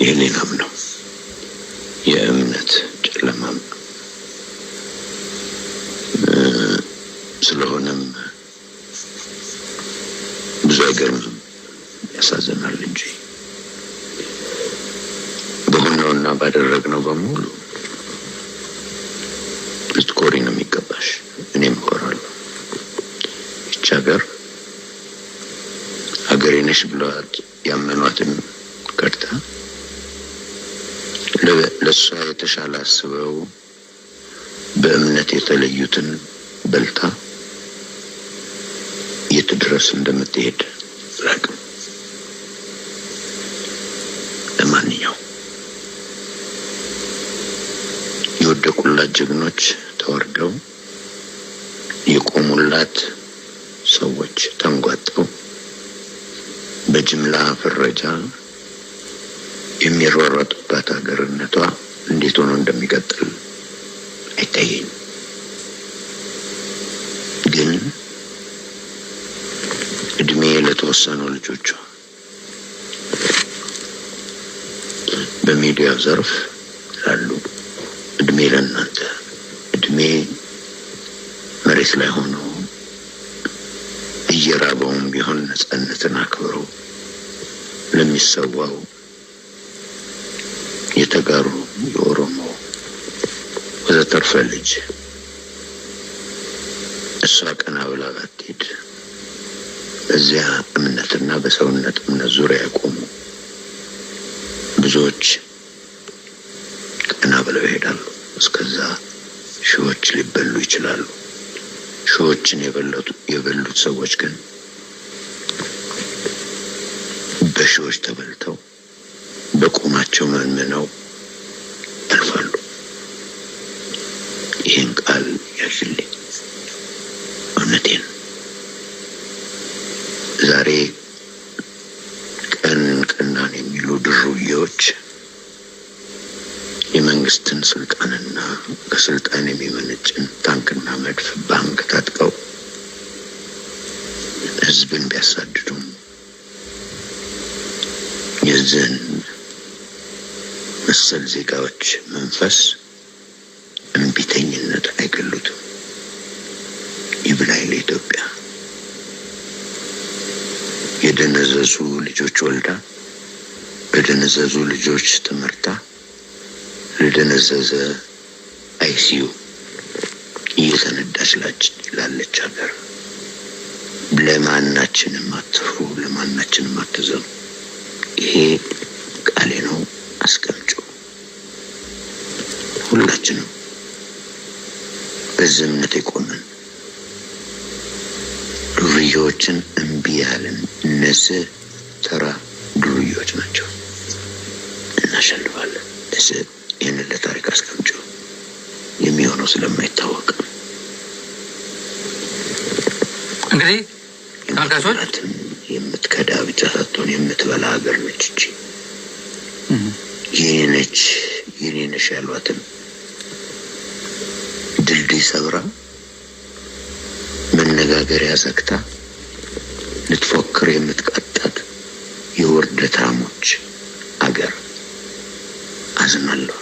የሌላም ነው የእምነት ጨለማም ነው። ስለሆነም ብዙ አይገርምም፣ ያሳዝናል እንጂ በሆነውና ባደረግነው በሙሉ ልትኮሪ ነው የሚገባሽ። እኔም እኮራለሁ። ይህች ሀገሬ ነሽ ብለዋት ያመኗትን ከድታ ለእሷ የተሻለ አስበው በእምነት የተለዩትን በልታ የት ድረስ እንደምትሄድ አላውቅም። ለማንኛውም የወደቁላት ጀግኖች ተወርደው የቆሙላት ሰዎች ተንጓጠው በጅምላ ፍረጃ የሚሯሯጡባት ሀገርነቷ እንዴት ሆኖ እንደሚቀጥል አይታየኝም። ግን እድሜ ለተወሰኑ ልጆቿ በሚዲያው ዘርፍ ላሉ እድሜ ለእናንተ እድሜ መሬት ላይ ሆኖ እየራበውም ቢሆን ነፃነትን አክብረው ለሚሰዋው የተጋሩ የኦሮሞ ወዘተርፈ ልጅ እሷ ቀና ብላ ባትሄድ በዚያ እምነትና በሰውነት እምነት ዙሪያ ያቆሙ ብዙዎች ቀና ብለው ይሄዳሉ። እስከዛ ሺዎች ሊበሉ ይችላሉ። ሺዎችን የበሉት ሰዎች ግን በሺዎች ተበልተው በቁማቸው መንምነው ያልፋሉ። ይህን ቃል ያዥልኝ፣ እውነቴን። ዛሬ ቀናን የሚሉ ድሩዬዎች የመንግስትን ስልጣንና ከስልጣን የሚመነጭን ታንክና መድፍ ባንክ ታጥቀው ህዝብን ቢያሳድዱም የዚህን መሰል ዜጋዎች መንፈስ እምቢተኝነት አይገሉትም። ይብላኝ ለኢትዮጵያ። የደነዘዙ ልጆች ወልዳ በደነዘዙ ልጆች ትምህርታ ለደነዘዘ አይሲዩ እየተነዳች ላለች ሀገር ለማናችንም አትፍሩ፣ ለማናችንም አትዘኑ። ይሄ ቃሌ ነው። አስቀምጩ። ሁላችንም በዚህ እምነት የቆምን ዱርዬዎችን እምቢ ያለን እነዚህ ተራ ዱርዬዎች ናቸው። እናሸንፋለን። ይህንን ለታሪክ አስቀምጩ። የሚሆነው ስለማይታወቅ እንግዲህ ተመልካቾች የምትከዳ ብቻ ሳትሆን የምትበላ ሀገር ነች እንጂ የኔ ነች ያሏትን ድልድይ ሰብራ መነጋገሪያ ዘግታ ልትፎክር የምትቀጣት የውርደታሞች አገር አዝናለሁ።